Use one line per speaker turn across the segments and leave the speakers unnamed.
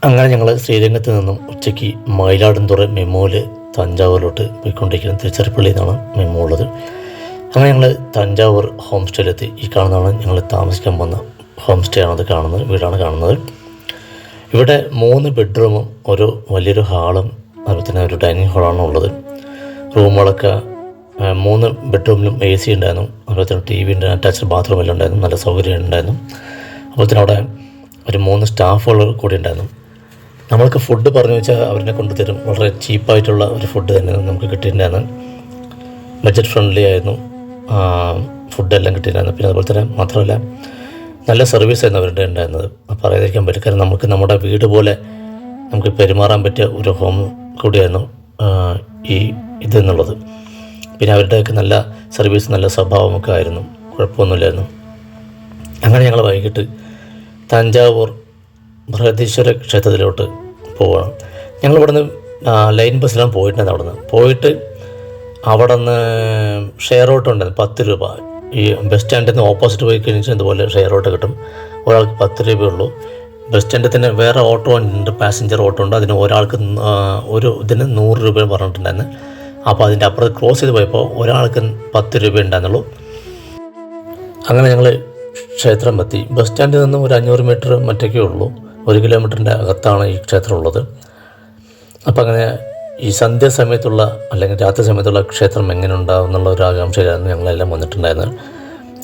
അങ്ങനെ ഞങ്ങൾ ശ്രീരംഗത്ത് നിന്നും ഉച്ചയ്ക്ക് മയിലാടുംതുറ മെമ്മോയിൽ തഞ്ചാവൂരിലോട്ട് പോയിക്കൊണ്ടിരിക്കുന്നത്. തിരുച്ചിറപ്പള്ളിയിൽ നിന്നാണ് മെമ്മോ ഉള്ളത്. അങ്ങനെ ഞങ്ങൾ തഞ്ചാവൂർ ഹോം സ്റ്റേയിലെത്തി. ഈ കാണുന്നതാണ് ഞങ്ങൾ താമസിക്കാൻ വന്ന ഹോം സ്റ്റേ ആണത് കാണുന്നത്, വീടാണ് കാണുന്നത്. ഇവിടെ 3 ബെഡ്റൂമും ഒരു വലിയൊരു ഹാളും അതുപോലെ തന്നെ ഒരു ഡൈനിങ് ഹാളാണ് ഉള്ളത്. റൂമുകളൊക്കെ 3 ബെഡ്റൂമിലും AC ഉണ്ടായിരുന്നു, അതുപോലെ തന്നെ TV ഉണ്ട്, അറ്റാച്ച്ഡ് ബാത്റൂം എല്ലാം ഉണ്ടായിരുന്നു, നല്ല സൗകര്യം ഉണ്ടായിരുന്നു. അതുപോലെ തന്നെ അവിടെ ഒരു 3 സ്റ്റാഫുകൾ കൂടി ഉണ്ടായിരുന്നു. നമ്മൾക്ക് ഫുഡ് പറഞ്ഞു വെച്ചാൽ അവരെ കൊണ്ടുതരും. വളരെ ചീപ്പായിട്ടുള്ള ഒരു ഫുഡ് തന്നെ നമുക്ക് കിട്ടിയിട്ടുണ്ടായിരുന്നു. ബഡ്ജറ്റ് ഫ്രണ്ട്ലി ആയിരുന്നു ഫുഡെല്ലാം കിട്ടിയിട്ടുണ്ടായിരുന്നു. പിന്നെ അതുപോലെ തന്നെ മാത്രമല്ല നല്ല സർവീസായിരുന്നു അവരുടെ ഉണ്ടായിരുന്നത്. അപ്പോൾ അറിയാതിരിക്കാൻ പറ്റും. കാരണം നമുക്ക് നമ്മുടെ വീട് പോലെ നമുക്ക് പെരുമാറാൻ പറ്റിയ ഒരു ഹോം കൂടിയായിരുന്നു ഇതെന്നുള്ളത്. പിന്നെ അവരുടെയൊക്കെ നല്ല സർവീസ്, നല്ല സ്വഭാവമൊക്കെ ആയിരുന്നു, കുഴപ്പമൊന്നുമില്ലായിരുന്നു. അങ്ങനെ ഞങ്ങൾ വൈകിട്ട് തഞ്ചാവൂർ ബൃഹദീശ്വര ക്ഷേത്രത്തിലോട്ട് പോവുകയാണ്. ഞങ്ങളിവിടെ നിന്ന് ലൈൻ ബസ്സിലാണ് പോയിട്ടുണ്ട്. അവിടെ നിന്ന് ഷെയർ ഓട്ടോ ഉണ്ടായിരുന്നു 10 രൂപ. ഈ ബസ് സ്റ്റാൻഡിൽ നിന്ന് ഓപ്പോസിറ്റ് പോയി കഴിഞ്ഞാൽ ഇതുപോലെ ഷെയർ ഓട്ടോ കിട്ടും. ഒരാൾക്ക് 10 രൂപയുള്ളൂ. ബസ് സ്റ്റാൻഡിൽ തന്നെ വേറെ ഓട്ടോ ഉണ്ട്, പാസഞ്ചർ ഓട്ടോ ഉണ്ട്. അതിന് ഒരാൾക്ക് ഇതിന് 100 രൂപ പറഞ്ഞിട്ടുണ്ടായിരുന്നു. അപ്പോൾ അതിൻ്റെ അപ്പുറത്ത് ക്രോസ് ചെയ്ത് പോയപ്പോൾ ഒരാൾക്ക് 10 രൂപ ഉണ്ടായിരുന്നുള്ളൂ. അങ്ങനെ ഞങ്ങൾ ക്ഷേത്രം എത്തി. ബസ് സ്റ്റാൻഡിൽ നിന്നും ഒരു 500 മീറ്റർ മറ്റൊക്കെ ഉള്ളൂ. 1 കിലോമീറ്ററിൻ്റെ അകത്താണ് ഈ ക്ഷേത്രം ഉള്ളത്. അപ്പം അങ്ങനെ ഈ സന്ധ്യാസമയത്തുള്ള അല്ലെങ്കിൽ രാത്രി സമയത്തുള്ള ക്ഷേത്രം എങ്ങനെ ഉണ്ടാകും എന്നുള്ള ഒരു ആകാംക്ഷയിലായിരുന്നു ഞങ്ങളെല്ലാം വന്നിട്ടുണ്ടായിരുന്നത്.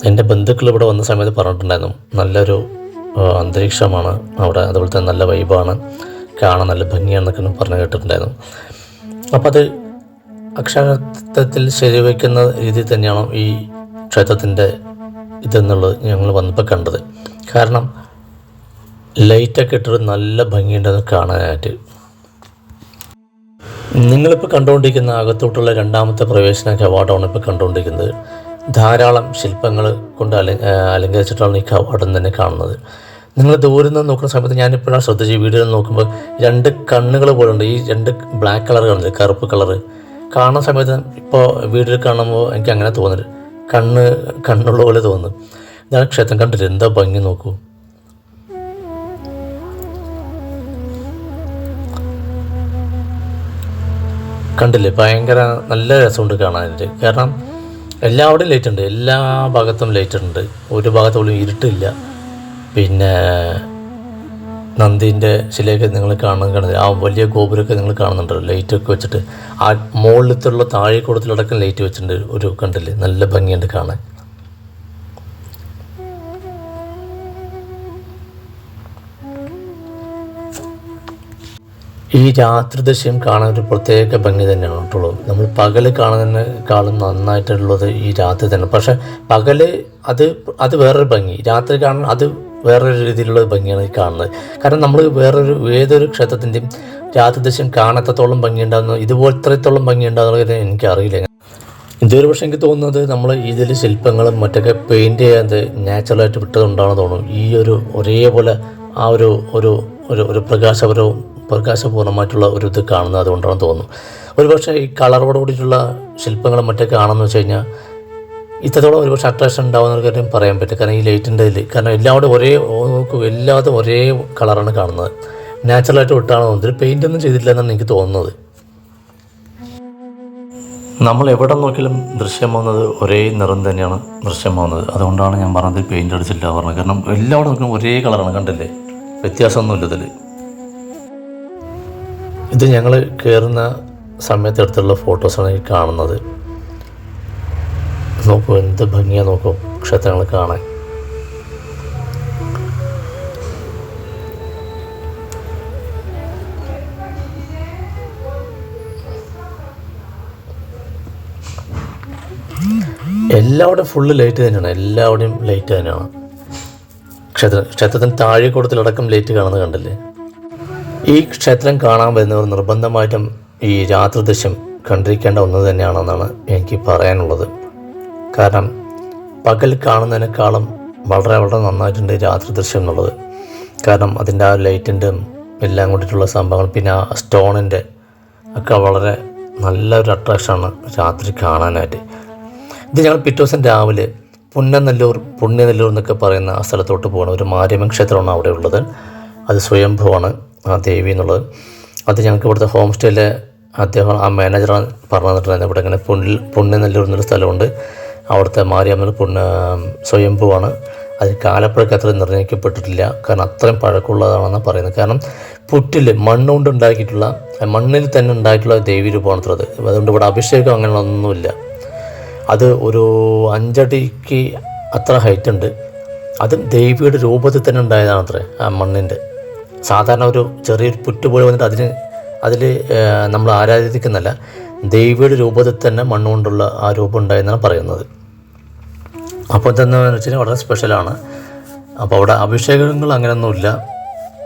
എൻ്റെ ബന്ധുക്കൾ ഇവിടെ വന്ന സമയത്ത് പറഞ്ഞിട്ടുണ്ടായിരുന്നു, നല്ലൊരു അന്തരീക്ഷമാണ് അവിടെ, അതുപോലെ തന്നെ നല്ല വൈബാണ്, കാണാൻ നല്ല ഭംഗിയാണെന്നൊക്കെ പറഞ്ഞു കേട്ടിട്ടുണ്ടായിരുന്നു. അപ്പം അത് അക്ഷരാർത്ഥത്തിൽ ശരിവയ്ക്കുന്ന രീതിയിൽ തന്നെയാണ് ഈ ക്ഷേത്രത്തിൻ്റെ ഇതെന്നുള്ളത് ഞങ്ങൾ വന്നപ്പോൾ കണ്ടത്. കാരണം ലൈറ്റൊക്കെ ഇട്ടിട്ട് നല്ല ഭംഗിയുണ്ടെന്ന് കാണാനായിട്ട്. നിങ്ങളിപ്പോൾ കണ്ടുകൊണ്ടിരിക്കുന്ന അകത്തോട്ടുള്ള 2ാമത്തെ പ്രവേശന കവാടമാണ് ഇപ്പോൾ കണ്ടുകൊണ്ടിരിക്കുന്നത്. ധാരാളം ശില്പങ്ങൾ കൊണ്ട് അലങ്കരിച്ചിട്ടാണ് ഈ കവാടം തന്നെ കാണുന്നത്. നിങ്ങൾ ദൂരം നിന്ന് നോക്കുന്ന സമയത്ത് ഞാനിപ്പോഴാണ് ശ്രദ്ധിച്ച് വീഡിയോയിൽ നോക്കുമ്പോൾ 2 കണ്ണുകൾ പോലുണ്ട്. ഈ 2 ബ്ലാക്ക് കളർ കാണുന്നത്, കറുപ്പ് കളറ് കാണുന്ന സമയത്ത് ഇപ്പോൾ വീഡിയോയിൽ കാണുമ്പോൾ എനിക്ക് അങ്ങനെ തോന്നുന്നത്, കқണ്ണ’ുള്ള പോലെ തോന്നുന്നു. ഇതാണ് ക്ഷേത്രം. കണ്ടിട്ട് എന്താ ഭംഗി നോക്കൂ. കണ്ടില്ലേ, ഭയങ്കര നല്ല രസമുണ്ട് കാണാനായിട്ട്. കാരണം എല്ലാവിടെയും ലൈറ്റ് ഉണ്ട്, എല്ലാ ഭാഗത്തും ലൈറ്റ് ഉണ്ട്, ഒരു ഭാഗത്ത് പോലും ഇരുട്ടില്ല. പിന്നെ നന്ദീൻ്റെ ശിലയൊക്കെ നിങ്ങൾ കാണുന്നത്, ആ വലിയ ഗോപുരമൊക്കെ നിങ്ങൾ കാണുന്നുണ്ടല്ലോ, ലൈറ്റൊക്കെ വെച്ചിട്ട്. ആ മുകളിലത്തുള്ള താഴെക്കൂടത്തിലടക്കം ലൈറ്റ് വെച്ചിട്ടുണ്ട്. ഒരു കണ്ടില്ലേ, നല്ല ഭംഗിയുണ്ട് കാണാൻ. ഈ രാത്രി ദൃശ്യം കാണാൻ ഒരു പ്രത്യേക ഭംഗി തന്നെയാണ് കേട്ടുള്ളൂ. നമ്മൾ പകൽ കാണുന്നതിനേക്കാളും നന്നായിട്ടുള്ളത് ഈ രാത്രി തന്നെ. പക്ഷേ പകൽ അത് വേറൊരു ഭംഗി, രാത്രി കാണാൻ അത് വേറൊരു രീതിയിലുള്ള ഭംഗിയാണ് ഈ കാണുന്നത്. കാരണം നമ്മൾ ഏതൊരു ക്ഷേത്രത്തിൻ്റെയും രാത്രി ദൃശ്യം കാണാത്തത്തോളം ഭംഗി ഉണ്ടാകുന്നു, ഇതുപോലത്തോളം ഭംഗി ഉണ്ടാകുന്നത് എനിക്കറിയില്ല. ഇതൊരു പക്ഷേ എനിക്ക് തോന്നുന്നത് നമ്മൾ ഇതിൽ ശില്പങ്ങളും മറ്റൊക്കെ പെയിൻറ്റ് ചെയ്യാതെ നാച്ചുറലായിട്ട് വിട്ടതുകൊണ്ടാണെന്ന് തോന്നുന്നു. ഈ ഒരേപോലെ ആ ഒരു പ്രകാശപൂർണ്ണമായിട്ടുള്ള ഒരു ഇത് കാണുന്നത് അതുകൊണ്ടാണെന്ന് തോന്നുന്നു. ഒരുപക്ഷെ ഈ കളറോട് കൂടിയിട്ടുള്ള ശില്പങ്ങളും മറ്റൊക്കെ കാണുമെന്ന് വെച്ച് കഴിഞ്ഞാൽ ഇത്രത്തോളം ഒരുപക്ഷെ അട്രാക്ഷൻ ഉണ്ടാകുന്ന കാര്യം പറയാൻ പറ്റും. കാരണം ഈ ലൈറ്റിൻ്റെ ഇതിൽ, കാരണം എല്ലാതും ഒരേ കളറാണ് കാണുന്നത്. നാച്ചുറലായിട്ട് വിട്ടാണ് തോന്നുന്നത്. ഇതിൽ പെയിൻ്റ് ഒന്നും ചെയ്തിട്ടില്ല എന്നാണ് എനിക്ക് തോന്നുന്നത്. നമ്മൾ എവിടെ നോക്കിയാലും ദൃശ്യമാകുന്നത് ഒരേ നിറം തന്നെയാണ് ദൃശ്യമാകുന്നത്. അതുകൊണ്ടാണ് ഞാൻ പറഞ്ഞത് പെയിൻ്റ് അടിച്ചില്ല പറഞ്ഞത്. കാരണം എല്ലാവരും നോക്കുമ്പോൾ ഒരേ കളറാണ്, കണ്ടില്ലേ, വ്യത്യാസമൊന്നുമില്ല ഇതിൽ. ഇത് ഞങ്ങൾ കയറുന്ന സമയത്ത് എടുത്തുള്ള ഫോട്ടോസാണ് ഈ കാണുന്നത്. നോക്കൂ, എന്ത് ഭംഗിയാണ് നോക്കൂ ക്ഷേത്രങ്ങൾ കാണാൻ. എല്ലാവിടെയും ഫുള്ള് ലൈറ്റ് തന്നെയാണ്, എല്ലാവിടെയും ലൈറ്റ് തന്നെയാണ്. ക്ഷേത്രത്തിന് താഴെക്കൂടത്തിലടക്കം ലൈറ്റ് കാണുന്നത് കണ്ടില്ലേ. ഈ ക്ഷേത്രം കാണാൻ വരുന്നവർ നിർബന്ധമായിട്ടും ഈ രാത്രി ദൃശ്യം കണ്ടിരിക്കേണ്ട ഒന്ന് തന്നെയാണെന്നാണ് എനിക്ക് പറയാനുള്ളത്. കാരണം പകൽ കാണുന്നതിനേക്കാളും വളരെ വളരെ നന്നായിട്ടുണ്ട് രാത്രി ദൃശ്യം എന്നുള്ളത്. കാരണം അതിൻ്റെ ആ ലൈറ്റിൻ്റെ എല്ലാം കൊണ്ടിട്ടുള്ള സംഭവങ്ങൾ, പിന്നെ ആ സ്റ്റോണിൻ്റെ ഒക്കെ വളരെ നല്ലൊരു അട്രാക്ഷനാണ് രാത്രി കാണാനായിട്ട്. ഇത് ഞങ്ങൾ പിറ്റേ ദിവസം രാവിലെ പുണ്യനെല്ലൂർ എന്നൊക്കെ പറയുന്ന ആ സ്ഥലത്തോട്ട് പോകണം. ഒരു മാരിയമ്മൻ ക്ഷേത്രമാണ് അവിടെ ഉള്ളത്. അത് സ്വയംഭൂവാണ്. ആ ദേവി എന്നുള്ളത്. അത് ഞങ്ങൾക്ക് ഇവിടുത്തെ ഹോം സ്റ്റേയിലെ അദ്ദേഹം ആ മാനേജറാണ് പറഞ്ഞു തന്നിട്ടുണ്ടായിരുന്നു. ഇവിടെ ഇങ്ങനെ പുണ്യനെല്ലൂർ എന്നൊരു സ്ഥലമുണ്ട്, അവിടുത്തെ മാരിയമ്മൽ സ്വയംഭുവാണ്. അത് കാലപ്പഴക്കം അത്ര നിർണ്ണയിക്കപ്പെട്ടിട്ടില്ല, കാരണം അത്രയും പഴക്കമുള്ളതാണെന്നാണ് പറയുന്നത്. കാരണം പുറ്റിൽ മണ്ണുകൊണ്ട് ഉണ്ടാക്കിയിട്ടുള്ള, മണ്ണിൽ തന്നെ ഉണ്ടായിട്ടുള്ള ദേവി രൂപമാണ് അത്ര അത്. അതുകൊണ്ട് ഇവിടെ അഭിഷേകം അങ്ങനെയൊന്നുമില്ല. അത് ഒരു 5 അടിക്ക് അത്ര ഹൈറ്റ് ഉണ്ട്. അത് ദേവിയുടെ രൂപത്തിൽ തന്നെ ഉണ്ടായതാണ് അത്രേ. ആ മണ്ണിൻ്റെ സാധാരണ ഒരു ചെറിയൊരു പുറ്റ് പോലെ വന്നിട്ട് അതിൽ നമ്മൾ ആരാധിക്കുന്നല്ല, ദേവിയുടെ രൂപത്തിൽ തന്നെ മണ്ണുകൊണ്ടുള്ള ആ രൂപം ഉണ്ടായെന്നാണ് പറയുന്നത്. അപ്പോൾ ഇതെന്ന് വെച്ചാൽ വളരെ സ്പെഷ്യലാണ്. അപ്പോൾ അവിടെ അഭിഷേകങ്ങൾ അങ്ങനെയൊന്നുമില്ല.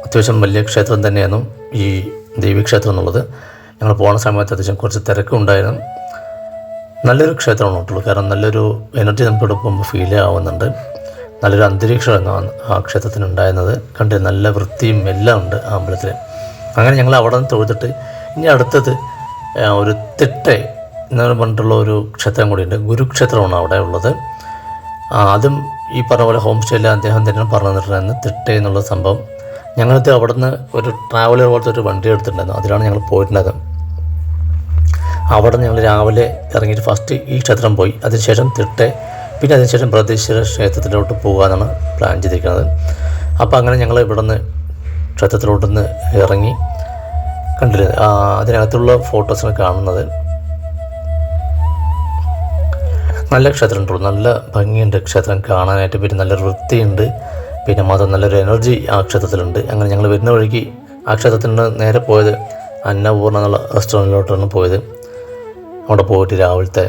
അത്യാവശ്യം വലിയ ക്ഷേത്രം തന്നെയായിരുന്നു ഈ ദേവീക്ഷേത്രം എന്നുള്ളത്. ഞങ്ങൾ പോകുന്ന സമയത്ത് അത്യാവശ്യം കുറച്ച് തിരക്കുണ്ടായിരുന്നു. നല്ലൊരു ക്ഷേത്രമാണ് കേട്ടുള്ളൂ, കാരണം നല്ലൊരു എനർജി നമുക്ക് ഇവിടെ പോകുമ്പോൾ ഫീൽ ആവുന്നുണ്ട്. നല്ലൊരു അന്തരീക്ഷമാണ് ആ ക്ഷേത്രത്തിന് ഉണ്ടായിരുന്നത്. കണ്ട് നല്ല വൃത്തിയും എല്ലാം ഉണ്ട് ആ അമ്പലത്തിൽ. അങ്ങനെ ഞങ്ങൾ അവിടെ നിന്ന് തൊഴുതിട്ട് ഇനി അടുത്തത് ഒരു തിട്ടെ എന്ന് പറഞ്ഞിട്ടുള്ള ഒരു ക്ഷേത്രം കൂടിയുണ്ട്. ഗുരുക്ഷേത്രമാണ് അവിടെ ഉള്ളത്. അതും ഈ പറഞ്ഞ പോലെ ഹോം സ്റ്റേയിൽ അദ്ദേഹം തന്നെ പറഞ്ഞു തന്നിട്ടുണ്ടായിരുന്നു തിട്ടെ എന്നുള്ള സംഭവം. ഞങ്ങൾക്ക് അവിടെ നിന്ന് ഒരു ട്രാവലർ പോലത്തെ ഒരു വണ്ടി എടുത്തിട്ടുണ്ടായിരുന്നു, അതിലാണ് ഞങ്ങൾ പോയിട്ടുണ്ടായത്. അവിടെ ഞങ്ങൾ രാവിലെ ഇറങ്ങിയിട്ട് ഫസ്റ്റ് ഈ ക്ഷേത്രം പോയി, അതിനുശേഷം തിട്ടെ, പിന്നെ അതിനുശേഷം ബൃഹദീശ്വര ക്ഷേത്രത്തിലോട്ട് പോകാനാണ് പ്ലാൻ ചെയ്തിരിക്കുന്നത്. അപ്പോൾ അങ്ങനെ ഞങ്ങൾ ഇവിടെ നിന്ന് ക്ഷേത്രത്തിലോട്ട് നിന്ന് ഇറങ്ങി. കണ്ടില്ലേ അതിനകത്തുള്ള ഫോട്ടോസാണ് കാണുന്നത്. നല്ല ക്ഷേത്രം ഉണ്ടോ, നല്ല ഭംഗിയുണ്ട് ക്ഷേത്രം കാണാനായിട്ട്. പിന്നെ നല്ലൊരു വൃത്തിയുണ്ട്, പിന്നെ മാത്രം നല്ലൊരു എനർജി ആ ക്ഷേത്രത്തിലുണ്ട്. അങ്ങനെ ഞങ്ങൾ വരുന്ന വഴിക്ക് ആ ക്ഷേത്രത്തിൽ നിന്ന് നേരെ പോയത് അന്നപൂർണ്ണ എന്നുള്ള റെസ്റ്റോറൻറ്റിലോട്ടാണ് പോയത്. അവിടെ പോയിട്ട് രാവിലത്തെ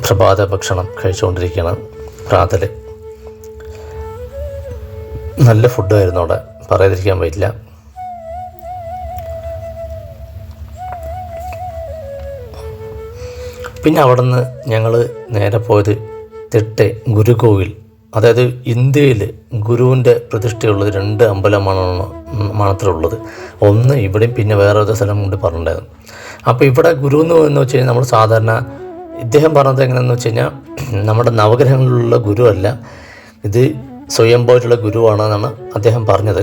പ്രഭാത ഭക്ഷണം കഴിച്ചുകൊണ്ടിരിക്കുകയാണ്. പ്രാതൽ നല്ല ഫുഡായിരുന്നു അവിടെ, പറയാതിരിക്കാൻ പറ്റില്ല. പിന്നെ അവിടെ നിന്ന് ഞങ്ങൾ നേരെ പോയത് തിട്ടെ ഗുരുകോവിൽ. അതായത് ഇന്ത്യയിൽ ഗുരുവിൻ്റെ പ്രതിഷ്ഠയുള്ളത് 2 അമ്പലമാണ് മാത്രമേ ഉള്ളത്. ഒന്ന് ഇവിടെയും പിന്നെ വേറെ ഒരു സ്ഥലം കൊണ്ട് പറഞ്ഞിട്ടുണ്ടായിരുന്നു. അപ്പോൾ ഇവിടെ ഗുരു എന്ന് വെച്ച് കഴിഞ്ഞാൽ നമ്മൾ സാധാരണ ഇദ്ദേഹം പറഞ്ഞത് എങ്ങനെയെന്ന് വെച്ച് കഴിഞ്ഞാൽ നമ്മുടെ നവഗ്രഹങ്ങളിലുള്ള ഗുരു അല്ല, ഇത് സ്വയംഭൂവായിട്ടുള്ള ഗുരുവാണെന്നാണ് അദ്ദേഹം പറഞ്ഞത്.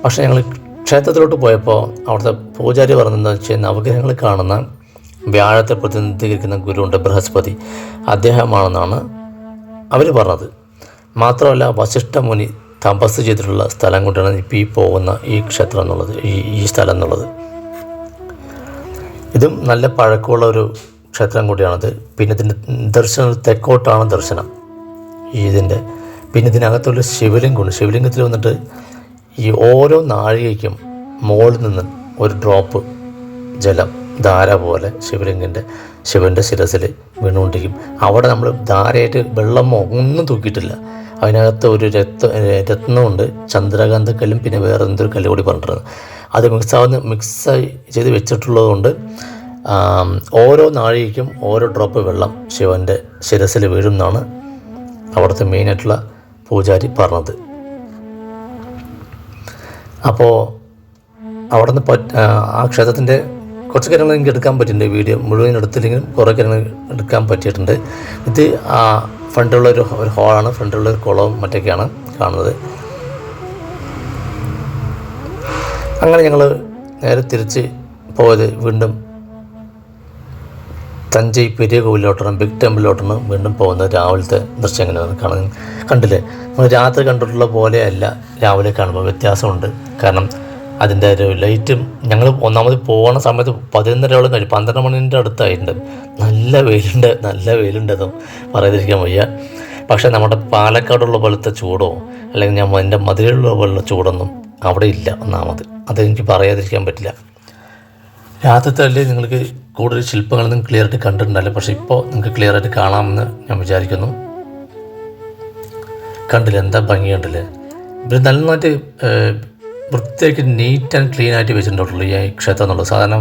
പക്ഷേ ഞങ്ങൾ ക്ഷേത്രത്തിലോട്ട് പോയപ്പോൾ അവിടുത്തെ പൂജാരി പറഞ്ഞതെന്ന് വെച്ച് കഴിഞ്ഞാൽ നവഗ്രഹങ്ങൾ കാണുന്ന വ്യാഴത്തെ പ്രതിനിധീകരിക്കുന്ന ഗുരുവുണ്ട്, ബൃഹസ്പതി, അദ്ദേഹമാണെന്നാണ് അവർ പറഞ്ഞത്. മാത്രമല്ല വസിഷ്ഠ മുനി തപസ് ചെയ്തിട്ടുള്ള സ്ഥലം കൊണ്ടാണ് ഇപ്പോൾ ഈ പോകുന്ന ഈ ക്ഷേത്രം എന്നുള്ളത്, ഈ സ്ഥലം എന്നുള്ളത്. ഇതും നല്ല പഴക്കമുള്ള ഒരു ക്ഷേത്രം കൂടിയാണത്. പിന്നെ ഇതിൻ്റെ ദർശനം തെക്കോട്ടാണ് ദർശനം ഇതിൻ്റെ. പിന്നെ ഇതിനകത്തുള്ള ശിവലിംഗമുണ്ട്. ശിവലിംഗത്തിൽ വന്നിട്ട് ഈ ഓരോ നാഴികയ്ക്കും മുകളിൽ നിന്ന് ഒരു ഡ്രോപ്പ് ജലം ധാര പോലെ ശിവൻ്റെ ശിരസിൽ വീണുകൊണ്ടിരിക്കും. അവിടെ നമ്മൾ ധാരയായിട്ട് വെള്ളമോ ഒന്നും തൂക്കിയിട്ടില്ല. അതിനകത്ത് ഒരു രത്നമുണ്ട്, ചന്ദ്രകാന്തക്കല്ലും പിന്നെ വേറെ എന്തൊരു കല്ല് കൂടി പറഞ്ഞിട്ടുണ്ട്. അത് മിക്സ് ചെയ്ത് വെച്ചിട്ടുള്ളത് കൊണ്ട് ഓരോ നാഴികയ്ക്കും ഓരോ ഡ്രോപ്പ് വെള്ളം ശിവൻ്റെ ശിരസിൽ വീഴും എന്നാണ് അവിടുത്തെ മെയിനായിട്ടുള്ള പൂജാരി പറഞ്ഞത്. അപ്പോൾ അവിടെ നിന്ന് ആ ക്ഷേത്രത്തിൻ്റെ കുറച്ച് കാര്യങ്ങൾ എനിക്ക് എടുക്കാൻ പറ്റിയിട്ടുണ്ട്. വീഡിയോ മുഴുവൻ എടുത്തില്ലെങ്കിലും കുറേ കാര്യങ്ങൾ എടുക്കാൻ പറ്റിയിട്ടുണ്ട്. ഇത് ആ ഫ്രണ്ടിലുള്ള ഒരു ഹോളാണ്, ഫ്രണ്ടിലുള്ള ഒരു കുളവും മറ്റൊക്കെയാണ് കാണുന്നത്. അങ്ങനെ ഞങ്ങൾ നേരെ തിരിച്ച് പോയത് വീണ്ടും തഞ്ചൈ പെരിയ കോവിലോട്ടാണ്, ബിഗ് ടെമ്പിളിലോട്ടാണ് വീണ്ടും പോകുന്നത്. രാവിലത്തെ ദൃശ്യം എങ്ങനെയാണ് കണ്ടില്ലേ? നമ്മൾ രാത്രി കണ്ടിട്ടുള്ള പോലെയല്ല രാവിലെ കാണുമ്പോൾ വ്യത്യാസമുണ്ട്. കാരണം അതിൻ്റെ ഒരു ലൈറ്റും ഞങ്ങൾ ഒന്നാമത് പോകുന്ന സമയത്ത് 11:30 കഴിഞ്ഞ് 12 മണിൻ്റെ അടുത്തായിട്ടുണ്ട്. നല്ല വെയിലുണ്ടെന്നും പറയാതിരിക്കാൻ വയ്യ. പക്ഷേ നമ്മുടെ പാലക്കാടുള്ള പോലത്തെ ചൂടോ അല്ലെങ്കിൽ എൻ്റെ മധുരയിലുള്ള പോലുള്ള ചൂടൊന്നും അവിടെ ഇല്ല. ഒന്നാമത് അതെനിക്ക് പറയാതിരിക്കാൻ പറ്റില്ല. രാത്രിത്തെ അല്ലേ നിങ്ങൾക്ക് കൂടുതൽ ശില്പങ്ങളൊന്നും ക്ലിയറായിട്ട് കണ്ടിട്ടുണ്ടല്ലോ, പക്ഷേ ഇപ്പോൾ നിങ്ങൾക്ക് ക്ലിയറായിട്ട് കാണാമെന്ന് ഞാൻ വിചാരിക്കുന്നു. കണ്ടില്ല എന്താ ഭംഗി കണ്ടില്ലേ? ഇവർ നന്നായിട്ട് വൃത്തിയാക്കി നീറ്റ് ആൻഡ് ക്ലീൻ ആയിട്ട് വെച്ചിട്ടുള്ളൂ ഈ ക്ഷേത്രം എന്നുള്ളത്. സാധാരണ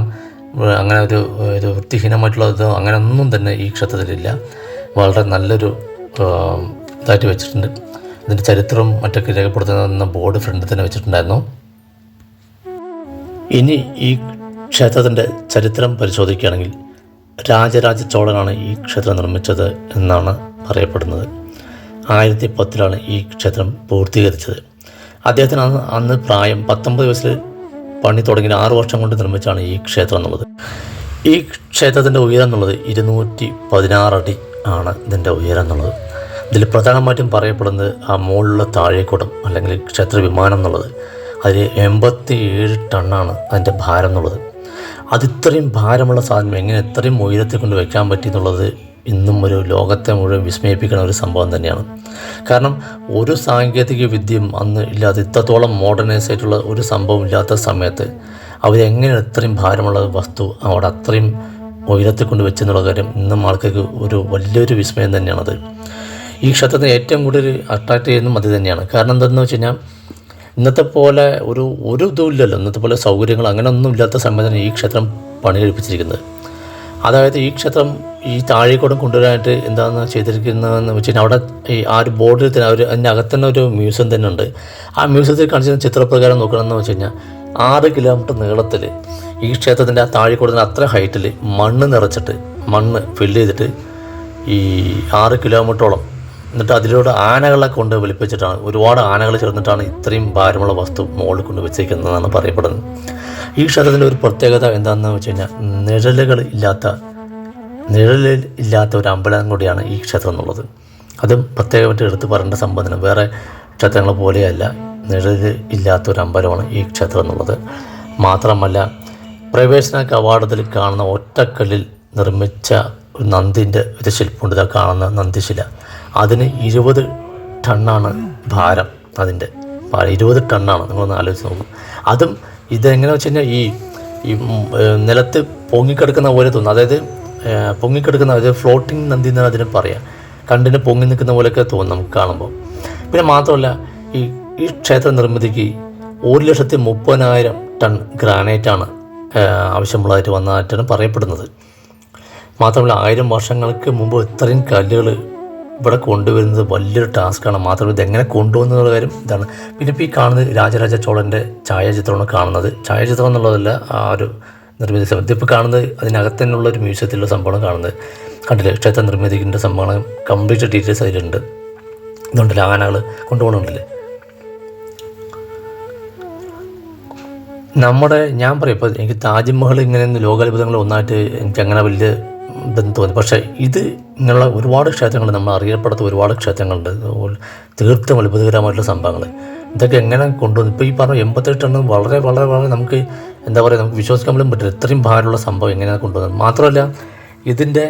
അങ്ങനെ ഒരു വൃത്തിഹീനമായിട്ടുള്ളത് അങ്ങനെ ഒന്നും തന്നെ ഈ ക്ഷേത്രത്തിലില്ല. വളരെ നല്ലൊരു ഇതായിട്ട് വെച്ചിട്ടുണ്ട്. ഇതിൻ്റെ ചരിത്രവും മറ്റൊക്കെ രേഖപ്പെടുത്തുന്ന ബോർഡ് ഫ്രണ്ടിൽ തന്നെ വെച്ചിട്ടുണ്ടായിരുന്നു. ഇനി ഈ ക്ഷേത്രത്തിൻ്റെ ചരിത്രം പരിശോധിക്കുകയാണെങ്കിൽ രാജരാജ ചോളനാണ് ഈ ക്ഷേത്രം നിർമ്മിച്ചത് എന്നാണ് പറയപ്പെടുന്നത്. 1010 ഈ ക്ഷേത്രം പൂർത്തീകരിച്ചത്. അദ്ദേഹത്തിന് അന്ന് പ്രായം 19 വയസ്സിൽ പണി തുടങ്ങി 6 വർഷം കൊണ്ട് നിർമ്മിച്ചാണ് ഈ ക്ഷേത്രം എന്നുള്ളത്. ഈ ക്ഷേത്രത്തിൻ്റെ ഉയരം എന്നുള്ളത് 216 അടി ആണ് ഇതിൻ്റെ ഉയരം എന്നുള്ളത്. ഇതിൽ പ്രധാനമായിട്ടും പറയപ്പെടുന്നത് ആ മുകളിലുള്ള താഴേക്കുടം അല്ലെങ്കിൽ ക്ഷേത്ര വിമാനം എന്നുള്ളത്. അതിൽ 87 ടണ്ണാണ് അതിൻ്റെ ഭാരം എന്നുള്ളത്. അതിത്രയും ഭാരമുള്ള സാധനം എങ്ങനെ എത്രയും ഉയരത്തിൽ കൊണ്ട് വയ്ക്കാൻ പറ്റി എന്നുള്ളത് ഇന്നും ഒരു ലോകത്തെ മുഴുവൻ വിസ്മയിപ്പിക്കുന്ന ഒരു സംഭവം തന്നെയാണ്. കാരണം ഒരു സാങ്കേതിക വിദ്യയും അന്ന് ഇല്ലാതെ ഇത്രത്തോളം മോഡേണൈസ് ആയിട്ടുള്ള ഒരു സംഭവം ഇല്ലാത്ത സമയത്ത് അവരെങ്ങനെ ഇത്രയും ഭാരമുള്ള വസ്തു അവിടെ അത്രയും ഉയരത്തിൽ കൊണ്ട് വെച്ചെന്നുള്ള കാര്യം ഇന്നും ആൾക്കാർക്ക് ഒരു വലിയൊരു വിസ്മയം തന്നെയാണത്. ഈ ക്ഷേത്രത്തിന് ഏറ്റവും കൂടുതൽ അട്രാക്റ്റ് ചെയ്യുന്നതും അത് തന്നെയാണ്. കാരണം എന്താണെന്ന് വെച്ച് കഴിഞ്ഞാൽ ഇന്നത്തെ പോലെ ഒരു ഇതും ഇല്ലല്ലോ. ഇന്നത്തെ പോലെ സൗകര്യങ്ങൾ അങ്ങനെ ഒന്നും ഇല്ലാത്ത സമയത്താണ് ഈ ക്ഷേത്രം പണി കഴിപ്പിച്ചിരിക്കുന്നത്. അതായത് ഈ ക്ഷേത്രം ഈ താഴേക്കോടം കൊണ്ടുവരാനായിട്ട് എന്താണ് ചെയ്തിരിക്കുന്നതെന്ന് വെച്ച് കഴിഞ്ഞാൽ അവിടെ ഈ ആ ഒരു ബോർഡിൽ തന്നെ അതിൻ്റെ അകത്ത് തന്നെ ഒരു മ്യൂസിയം തന്നെ ഉണ്ട്. ആ മ്യൂസിയത്തിൽ കാണിച്ചിരുന്ന ചിത്രപ്രകാരം നോക്കണമെന്ന് വെച്ച് കഴിഞ്ഞാൽ 6 കിലോമീറ്റർ നീളത്തിൽ ഈ ക്ഷേത്രത്തിൻ്റെ ആ താഴേക്കോടത്തിൻ്റെ അത്ര ഹൈറ്റിൽ മണ്ണ് നിറച്ചിട്ട് മണ്ണ് ഫില്ല് ചെയ്തിട്ട് ഈ 6 കിലോമീറ്ററോളം എന്നിട്ട് അതിലൂടെ ആനകളെ കൊണ്ട് വലിപ്പിച്ചിട്ടാണ് ഒരുപാട് ആനകൾ ചേർന്നിട്ടാണ് ഇത്രയും ഭാരമുള്ള വസ്തു മുകളിൽ കൊണ്ട് വെച്ചേക്കുന്നതെന്നാണ് പറയപ്പെടുന്നത്. ഈ ക്ഷേത്രത്തിൻ്റെ ഒരു പ്രത്യേകത എന്താണെന്ന് വെച്ച് കഴിഞ്ഞാൽ നിഴലിൽ ഇല്ലാത്ത ഒരു അമ്പലം കൂടിയാണ് ഈ ക്ഷേത്രം എന്നുള്ളത്. അതും പ്രത്യേകമായിട്ട് എടുത്ത് പറയേണ്ട സംബന്ധന. വേറെ ക്ഷേത്രങ്ങൾ പോലെയല്ല, നിഴലിൽ ഇല്ലാത്ത ഒരു അമ്പലമാണ് ഈ ക്ഷേത്രം എന്നുള്ളത്. മാത്രമല്ല പ്രവേശന കവാടത്തിൽ കാണുന്ന ഒറ്റക്കല്ലിൽ നിർമ്മിച്ച ഒരു നന്ദിൻ്റെ ഒരു ശില്പമുണ്ട്. ഇതാ കാണുന്ന നന്ദിശില, അതിന് 20 ടണ്ണാണ് ഭാരം. അതിൻ്റെ ഭാരം 20 ടണ്ണാണ്. നിങ്ങളൊന്ന് ആലോചിച്ച് നോക്കും. അതും ഇതെങ്ങനെ വെച്ച് കഴിഞ്ഞാൽ ഈ നിലത്ത് പൊങ്ങിക്കിടക്കുന്ന പോലെ തോന്നും. അതായത് പൊങ്ങിക്കിടക്കുന്ന അതായത് ഫ്ലോട്ടിങ് നന്ദി എന്നാണ് അതിന് പറയാം. കണ്ടിന് പൊങ്ങി നിൽക്കുന്ന പോലെയൊക്കെ തോന്നും നമുക്ക് കാണുമ്പോൾ. പിന്നെ മാത്രമല്ല ഈ ക്ഷേത്ര നിർമ്മിതിക്ക് 1,30,000 ടൺ ഗ്രാനൈറ്റാണ് ആവശ്യമുള്ളതായിട്ട് വന്നതായിട്ടാണ് പറയപ്പെടുന്നത്. മാത്രമല്ല 1000 വർഷങ്ങൾക്ക് മുമ്പ് ഇത്രയും കല്ലുകൾ ഇവിടെ കൊണ്ടുവരുന്നത് വലിയൊരു ടാസ്ക്കാണ്. മാത്രമല്ല ഇതെങ്ങനെ കൊണ്ടുവന്നുള്ള കാര്യം ഇതാണ്. പിന്നെ ഇപ്പോൾ ഈ കാണുന്നത് രാജരാജ ചോളൻ്റെ ഛായാചിത്രമാണ് കാണുന്നത്. ഛായാചിത്രം എന്നുള്ളതല്ല, ആ ഒരു നിർമ്മിതി സമയത്ത് ഇതിപ്പോൾ കാണുന്നത് അതിനകത്ത് തന്നെയുള്ള ഒരു മ്യൂസിയത്തിലുള്ള സംഭവമാണ് കാണുന്നത്. കണ്ടില്ലേ, ക്ഷേത്ര നിർമ്മിതിൻ്റെ സംഭവങ്ങൾ കംപ്ലീറ്റ് ഡീറ്റെയിൽസ് അതിലുണ്ട്. ഇതുണ്ടല്ലോ ആനകൾ കൊണ്ടുപോകണമുണ്ടല്ലേ. ഞാൻ പറയും ഇപ്പോൾ എനിക്ക് താജ്മഹൽ ഇങ്ങനെ ലോകാത്ഭുതങ്ങൾ ഒന്നായിട്ട് എനിക്ക് അങ്ങനെ വലിയ ഇതെന്ന് തോന്നി. പക്ഷേ ഇത് ഇങ്ങനെയുള്ള ഒരുപാട് ക്ഷേത്രങ്ങൾ, നമ്മൾ അറിയപ്പെടാത്ത ഒരുപാട് ക്ഷേത്രങ്ങളുണ്ട്, തീർത്തും അത്ഭുതകരമായിട്ടുള്ള സംഭവങ്ങൾ. ഇതൊക്കെ എങ്ങനെ കൊണ്ടുവന്നു? ഇപ്പോൾ ഈ പറഞ്ഞ 87 ടണ്ണ് വളരെ വളരെ വളരെ നമുക്ക് എന്താ പറയുക, നമുക്ക് വിശ്വസിക്കാൻ പോലും പറ്റില്ല. ഇത്രയും ഭാരമുള്ള സംഭവം എങ്ങനെയാണ് കൊണ്ടുവന്നത്. മാത്രമല്ല ഇതിൻ്റെ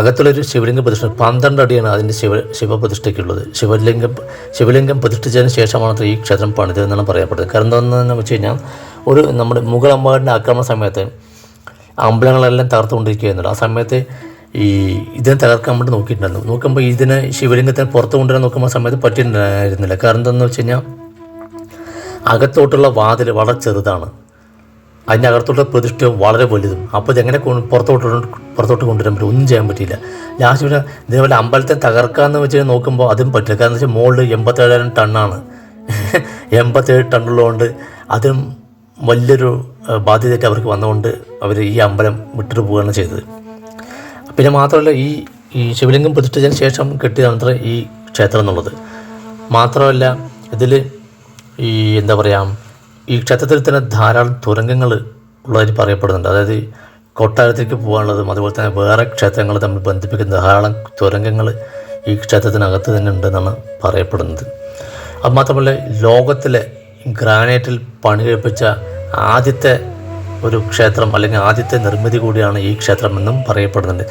അകത്തുള്ളൊരു ശിവലിംഗ പ്രതിഷ്ഠ 12 അടിയാണ് അതിൻ്റെ ശിവപ്രതിഷ്ഠയ്ക്കുള്ളത്. ശിവലിംഗം പ്രതിഷ്ഠിച്ചതിന് ശേഷമാണ് ഈ ക്ഷേത്രം പണിതെന്നാണ് പറയപ്പെടുന്നത്. കാരണം എന്താണെന്ന് വെച്ച് കഴിഞ്ഞാൽ നമ്മുടെ മുഗൾ അമ്പലത്തിൻ്റെ ആക്രമണ സമയത്ത് അമ്പലങ്ങളെല്ലാം തകർത്തുകൊണ്ടിരിക്കുകയായിരുന്നല്ലോ. ആ സമയത്ത് ഇതിനെ തകർക്കാൻ വേണ്ടി നോക്കിയിട്ടുണ്ടായിരുന്നു. നോക്കുമ്പോൾ ഇതിനെ ശിവലിംഗത്തിന് പുറത്ത് കൊണ്ടുവരാൻ നോക്കുമ്പോൾ ആ സമയത്ത് പറ്റിയിട്ടുണ്ടായിരുന്നില്ല. കാരണം എന്താണെന്ന് വെച്ച് കഴിഞ്ഞാൽ അകത്തോട്ടുള്ള വാതിൽ വളരെ ചെറുതാണ്, അതിൻ്റെ അകത്തോട്ടുള്ള പ്രതിഷ്ഠയും വളരെ വലുതും. അപ്പോൾ ഇതെങ്ങനെ പുറത്തോട്ട് കൊണ്ടുവരാൻ പറ്റും? ഒന്നും ചെയ്യാൻ പറ്റിയില്ല. ലാസ്റ്റ് പിന്നെ ഇതേപോലെ അമ്പലത്തെ തകർക്കാമെന്ന് വെച്ച് നോക്കുമ്പോൾ അതും പറ്റില്ല. കാരണം വെച്ചാൽ മുകളിൽ 87,000 ടണ്ണാണ്. 87 ടണ്ണുള്ളതുകൊണ്ട് അതും വലിയൊരു ബാധ്യതയായിട്ട് അവർക്ക് വന്നുകൊണ്ട് അവർ ഈ അമ്പലം വിട്ടിട്ട് പോവുകയാണ് ചെയ്തത്. പിന്നെ മാത്രമല്ല ഈ ശിവലിംഗം പ്രതിഷ്ഠിച്ചതിന് ശേഷം കെട്ടിയതാണ് ഈ ക്ഷേത്രം എന്നുള്ളത്. മാത്രമല്ല ഇതിൽ എന്താ പറയുക, ഈ ക്ഷേത്രത്തിൽ തന്നെ ധാരാളം തുരങ്കങ്ങൾ ഉള്ളതായിട്ട് പറയപ്പെടുന്നുണ്ട്. അതായത് കൊട്ടാരത്തിലേക്ക് പോകാനുള്ളതും അതുപോലെ തന്നെ വേറെ ക്ഷേത്രങ്ങൾ തമ്മിൽ ബന്ധിപ്പിക്കുന്ന ധാരാളം തുരങ്കങ്ങൾ ഈ ക്ഷേത്രത്തിനകത്ത് തന്നെ ഉണ്ടെന്നാണ് പറയപ്പെടുന്നത്. അതുമാത്രമല്ല ലോകത്തിലെ ഗ്രാനൈറ്റിൽ പണി കഴിപ്പിച്ച ആദ്യത്തെ ഒരു ക്ഷേത്രം അല്ലെങ്കിൽ ആദ്യത്തെ നിർമ്മിതി കൂടിയാണ് ഈ ക്ഷേത്രമെന്നും പറയപ്പെടുന്നുണ്ട്.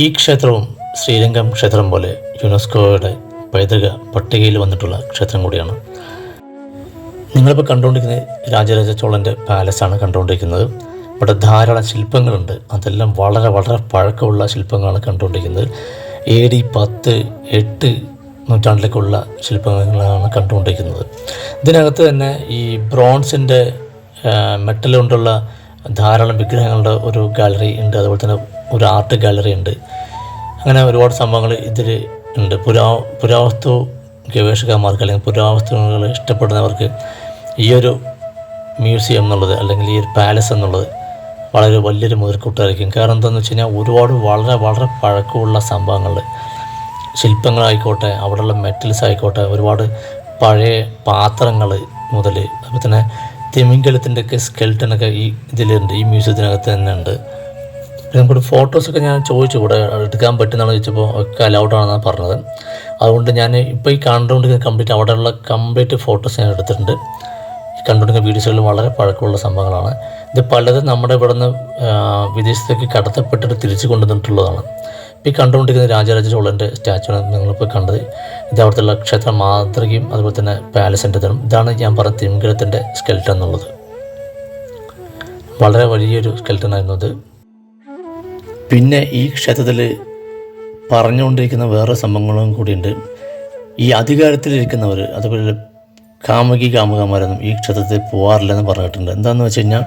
ഈ ക്ഷേത്രവും ശ്രീരംഗം ക്ഷേത്രം പോലെ യുനെസ്കോയുടെ പൈതൃക പട്ടികയിൽ വന്നിട്ടുള്ള ക്ഷേത്രം കൂടിയാണ്. നിങ്ങളിപ്പോൾ കണ്ടുകൊണ്ടിരിക്കുന്നത് രാജരാജ ചോളൻ്റെ പാലസാണ് കണ്ടുകൊണ്ടിരിക്കുന്നത്. ഇവിടെ ധാരാളം ശില്പങ്ങളുണ്ട്. അതെല്ലാം വളരെ വളരെ പഴക്കമുള്ള ശില്പങ്ങളാണ് കണ്ടുകൊണ്ടിരിക്കുന്നത്. AD 10, 8 നൂറ്റാണ്ടിലേക്കുള്ള ശില്പങ്ങളാണ് കണ്ടുകൊണ്ടിരിക്കുന്നത്. ഇതിനകത്ത് തന്നെ ഈ ബ്രോൺസിൻ്റെ മെറ്റൽ കൊണ്ടുള്ള ധാരാളം വിഗ്രഹങ്ങളുടെ ഒരു ഗാലറി ഉണ്ട്. അതുപോലെ തന്നെ ഒരു ആർട്ട് ഗാലറി ഉണ്ട്. അങ്ങനെ ഒരുപാട് സംഭവങ്ങൾ ഇതിൽ ഉണ്ട്. പുരാവസ്തു ഗവേഷകന്മാർക്ക് അല്ലെങ്കിൽ പുരാവസ്തുക്കൾ ഇഷ്ടപ്പെടുന്നവർക്ക് ഈ ഒരു മ്യൂസിയം എന്നുള്ളത് അല്ലെങ്കിൽ ഈ ഒരു പാലസ് എന്നുള്ളത് വളരെ വലിയൊരു മുതൽക്കൂട്ടായിരിക്കും. കാരണം എന്താണെന്ന് വെച്ച് കഴിഞ്ഞാൽ ഒരുപാട് വളരെ വളരെ പഴക്കമുള്ള സംഭവങ്ങൾ, ശില്പങ്ങളായിക്കോട്ടെ, അവിടെയുള്ള മെറ്റൽസ് ആയിക്കോട്ടെ, ഒരുപാട് പഴയ പാത്രങ്ങൾ മുതൽ അതുപോലെ തന്നെ തിമിംഗലത്തിൻ്റെയൊക്കെ സ്കെൽട്ടനൊക്കെ ഈ ഇതിലുണ്ട്, ഈ മ്യൂസിയത്തിനകത്ത് തന്നെ ഉണ്ട്. നമുക്കൊരു ഫോട്ടോസൊക്കെ ഞാൻ ചോദിച്ചു കൂടെ എടുക്കാൻ പറ്റുന്നതാണെന്ന് ചോദിച്ചപ്പോൾ ഒക്കെ അലൗഡാണെന്നാണ് പറഞ്ഞത്. അതുകൊണ്ട് ഞാൻ ഇപ്പോൾ ഈ കണ്ടുകൊണ്ടിരിക്കുന്ന കംപ്ലീറ്റ് അവിടെയുള്ള കംപ്ലീറ്റ് ഫോട്ടോസ് ഞാൻ എടുത്തിട്ടുണ്ട്. ഈ കണ്ടുകൊണ്ടിരിക്കുന്ന വീഡിയോസുകളിൽ വളരെ പഴക്കമുള്ള സംഭവങ്ങളാണ്. ഇത് പലതും നമ്മുടെ ഇവിടെ നിന്ന് വിദേശത്തേക്ക് കടത്തപ്പെട്ടിട്ട് തിരിച്ചു കൊണ്ടുവന്നിട്ടുള്ളതാണ്. ഇപ്പോൾ ഈ കണ്ടുകൊണ്ടിരിക്കുന്ന രാജരാജ ചോളൻ്റെ സ്റ്റാച്ചുവാണ് നിങ്ങളിപ്പോൾ കണ്ടത്. ഇത് അവിടുത്തെ ക്ഷേത്ര മാതൃകയും അതുപോലെ തന്നെ പാലസിൻ്റെ ഇതും. ഇതാണ് ഞാൻ പറഞ്ഞ തിമിംഗലത്തിൻ്റെ സ്കെൽട്ടൻ എന്നുള്ളത്. വളരെ വലിയൊരു സ്കെൽട്ടനായിരുന്നു അത്. പിന്നെ ഈ ക്ഷേത്രത്തിൽ പറഞ്ഞുകൊണ്ടിരിക്കുന്ന വേറെ സംഭവങ്ങളും കൂടിയുണ്ട്. ഈ അധികാരത്തിലിരിക്കുന്നവർ അതുപോലെ കാമുകന്മാരൊന്നും ഈ ക്ഷേത്രത്തിൽ പോകാറില്ലെന്ന് പറഞ്ഞിട്ടുണ്ട്. എന്താണെന്ന് വെച്ച് കഴിഞ്ഞാൽ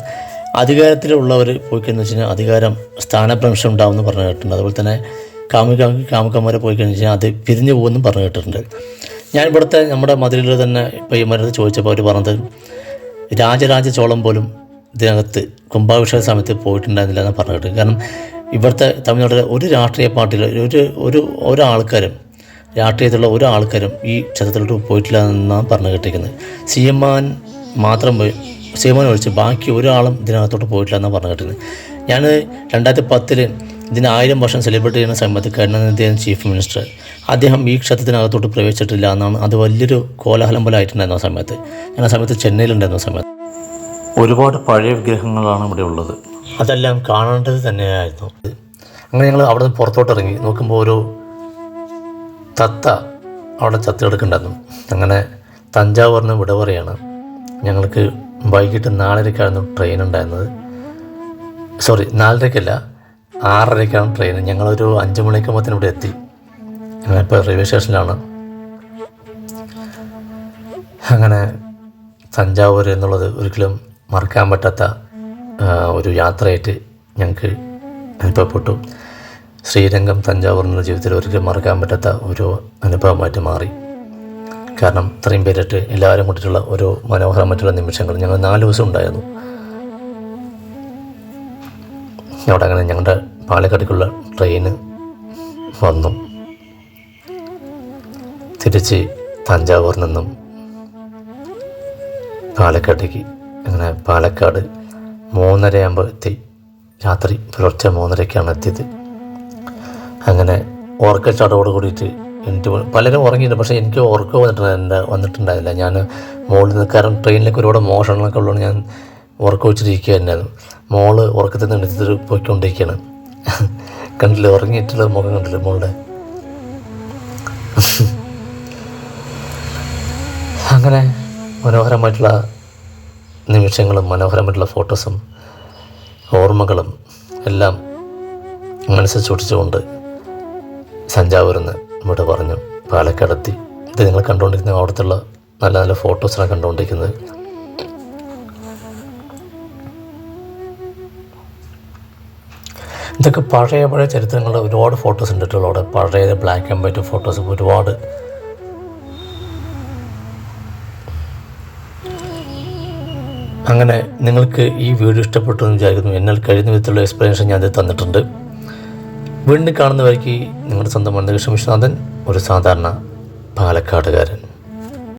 അധികാരത്തിലുള്ളവർ പോയിക്കഴിഞ്ഞെന്ന് വെച്ച് കഴിഞ്ഞാൽ അധികാരം സ്ഥാനഭ്രംശം ഉണ്ടാവുമെന്ന് പറഞ്ഞു കേട്ടിട്ടുണ്ട്. അതുപോലെ തന്നെ കാമുകന്മാരെ പോയി കഴിഞ്ഞ് കഴിഞ്ഞാൽ അത് പിരിഞ്ഞു പോകുമെന്നും പറഞ്ഞു കേട്ടിട്ടുണ്ട്. ഞാൻ ഇവിടുത്തെ നമ്മുടെ മതിലിൽ തന്നെ ഇപ്പോൾ ഈ മരുന്ന് ചോദിച്ചപ്പോൾ അവർ പറഞ്ഞത് രാജരാജ ചോളം പോലും ഇതിനകത്ത് കുംഭാഭിഷേക സമയത്ത് പോയിട്ടുണ്ടായിരുന്നില്ല എന്ന് പറഞ്ഞു കേട്ടു. കാരണം ഇവിടുത്തെ തമിഴ്നാട്ടിലെ ഒരു രാഷ്ട്രീയ പാർട്ടിയിൽ ഒരാൾക്കാരും രാഷ്ട്രീയത്തിലുള്ള ഒരാൾക്കാരും ഈ ക്ഷേത്രത്തിലോട്ട് പോയിട്ടില്ല എന്നാണ് പറഞ്ഞു കേട്ടിരിക്കുന്നത്. CMN മാത്രം പോയി, CMN ഒഴിച്ച് ബാക്കി ഒരാളും ഇതിനകത്തോട്ട് പോയിട്ടില്ല എന്നാണ് പറഞ്ഞു കേട്ടിരുന്നത്. ഞാൻ 2010 ഇതിന് 1000 വർഷം സെലിബ്രേറ്റ് ചെയ്യുന്ന സമയത്ത് കരുണാനിധി ചീഫ് മിനിസ്റ്റർ അദ്ദേഹം ഈ ക്ഷേത്രത്തിനകത്തോട്ട് പ്രവേശിച്ചിട്ടില്ല എന്നാണ്. അത് വലിയൊരു കോലാഹലം പോലെ ആയിട്ടുണ്ടായിരുന്ന സമയത്ത്. ഞാൻ ആ സമയത്ത് ചെന്നൈയിലുണ്ടായിരുന്ന സമയത്ത് ഒരുപാട് പഴയ വിഗ്രഹങ്ങളാണ് ഇവിടെ ഉള്ളത്. അതെല്ലാം കാണേണ്ടത് തന്നെയായിരുന്നു. അങ്ങനെ ഞങ്ങൾ അവിടെ നിന്ന് പുറത്തോട്ട് ഇറങ്ങി നോക്കുമ്പോൾ ഒരു തത്ത അവിടെ ചത്ത് കിടക്കുന്നുണ്ടായിരുന്നു. അങ്ങനെ തഞ്ചാവൂരിന് വിട പറയാണ്. ഞങ്ങൾക്ക് വൈകിട്ട് 4:30 ട്രെയിൻ ഉണ്ടായിരുന്നത്. 4:30 6:30 ട്രെയിൻ. ഞങ്ങളൊരു 5 മണിക്കുമ്പോഴത്തേനും ഇവിടെ എത്തി. ഞങ്ങളിപ്പോൾ റെയിൽവേ സ്റ്റേഷനിലാണ്. അങ്ങനെ തഞ്ചാവൂർ എന്നുള്ളത് ഒരിക്കലും മറക്കാൻ പറ്റാത്ത ഒരു യാത്രയായിട്ട് ഞങ്ങൾക്ക് അനുഭവപ്പെട്ടു. ശ്രീരംഗം തഞ്ചാവൂർ എന്നുള്ള ജീവിതത്തിൽ ഒരിക്കലും മറക്കാൻ പറ്റാത്ത ഒരു അനുഭവമായിട്ട് മാറി. കാരണം ഇത്രയും പേരായിട്ട് എല്ലാവരും കൂട്ടിയിട്ടുള്ള ഒരു മനോഹരമായിട്ടുള്ള നിമിഷങ്ങൾ. ഞങ്ങൾ 4 ദിവസം ഉണ്ടായിരുന്നു അവിടെ. അങ്ങനെ ഞങ്ങളുടെ പാലക്കാടേക്കുള്ള ട്രെയിന് വന്നു. തിരിച്ച് തഞ്ചാവൂരിൽ നിന്നും പാലക്കാട്ടേക്ക്. അങ്ങനെ പാലക്കാട് 3:30 ആകുമ്പോൾ എത്തി. രാത്രി പുലർച്ചെ 3:30 എത്തിയത്. അങ്ങനെ ഓർക്കച്ചാടോട് കൂടിയിട്ട് എനിക്ക് പലരും ഉറങ്ങിയിട്ടുണ്ട്. പക്ഷേ എനിക്ക് ഉറക്കം വന്നിട്ടുണ്ടായില്ല. ഞാൻ മുകളിൽ നിന്ന്, കാരണം ട്രെയിനിലേക്ക് ഒരുപാട് മോഷണങ്ങളൊക്കെ ഉള്ളതുകൊണ്ട് ഞാൻ ഉറക്കം വെച്ചിരിക്കുക തന്നെയായിരുന്നു. മോള് ഉറക്കത്തിൽ നിന്ന് എടുത്തിട്ട് പോയിക്കൊണ്ടിരിക്കുകയാണ്. കണ്ടില്ല, ഉറങ്ങിയിട്ടുള്ള മുഖം കണ്ടില്ല മോളുടെ. അങ്ങനെ മനോഹരമായിട്ടുള്ള നിമിഷങ്ങളും മനോഹരമായിട്ടുള്ള ഫോട്ടോസും ഓർമ്മകളും എല്ലാം മനസ്സിൽ സൂക്ഷിച്ചുകൊണ്ട് തഞ്ചാവൂരെന്ന് ഇവിടെ പറഞ്ഞു പാലക്കാടെത്തി. ഇത് നിങ്ങൾ കണ്ടുകൊണ്ടിരിക്കുന്ന അവിടുത്തെ നല്ല നല്ല ഫോട്ടോസാണ് കണ്ടുകൊണ്ടിരിക്കുന്നത്. ഇതൊക്കെ പഴയ ചരിത്രങ്ങളുടെ ഒരുപാട് ഫോട്ടോസ് ഉണ്ട് കേട്ടോ. അവിടെ പഴയ ബ്ലാക്ക് ആൻഡ് വൈറ്റ് ഫോട്ടോസ് ഒരുപാട്. അങ്ങനെ നിങ്ങൾക്ക് ഈ വീഡിയോ ഇഷ്ടപ്പെട്ടു എന്ന് വിചാരിക്കുന്നു. എന്നാൽ കഴിയുന്ന വിധത്തിലുള്ള എക്സ്പ്ലനേഷൻ ഞാൻ തന്നിട്ടുണ്ട്. വീണ്ടും കാണുന്നവർക്ക് നിങ്ങളുടെ സ്വന്തം മണ്ഡലകൃഷ്ണ വിശ്വനാഥൻ, ഒരു സാധാരണ പാലക്കാടുകാരൻ.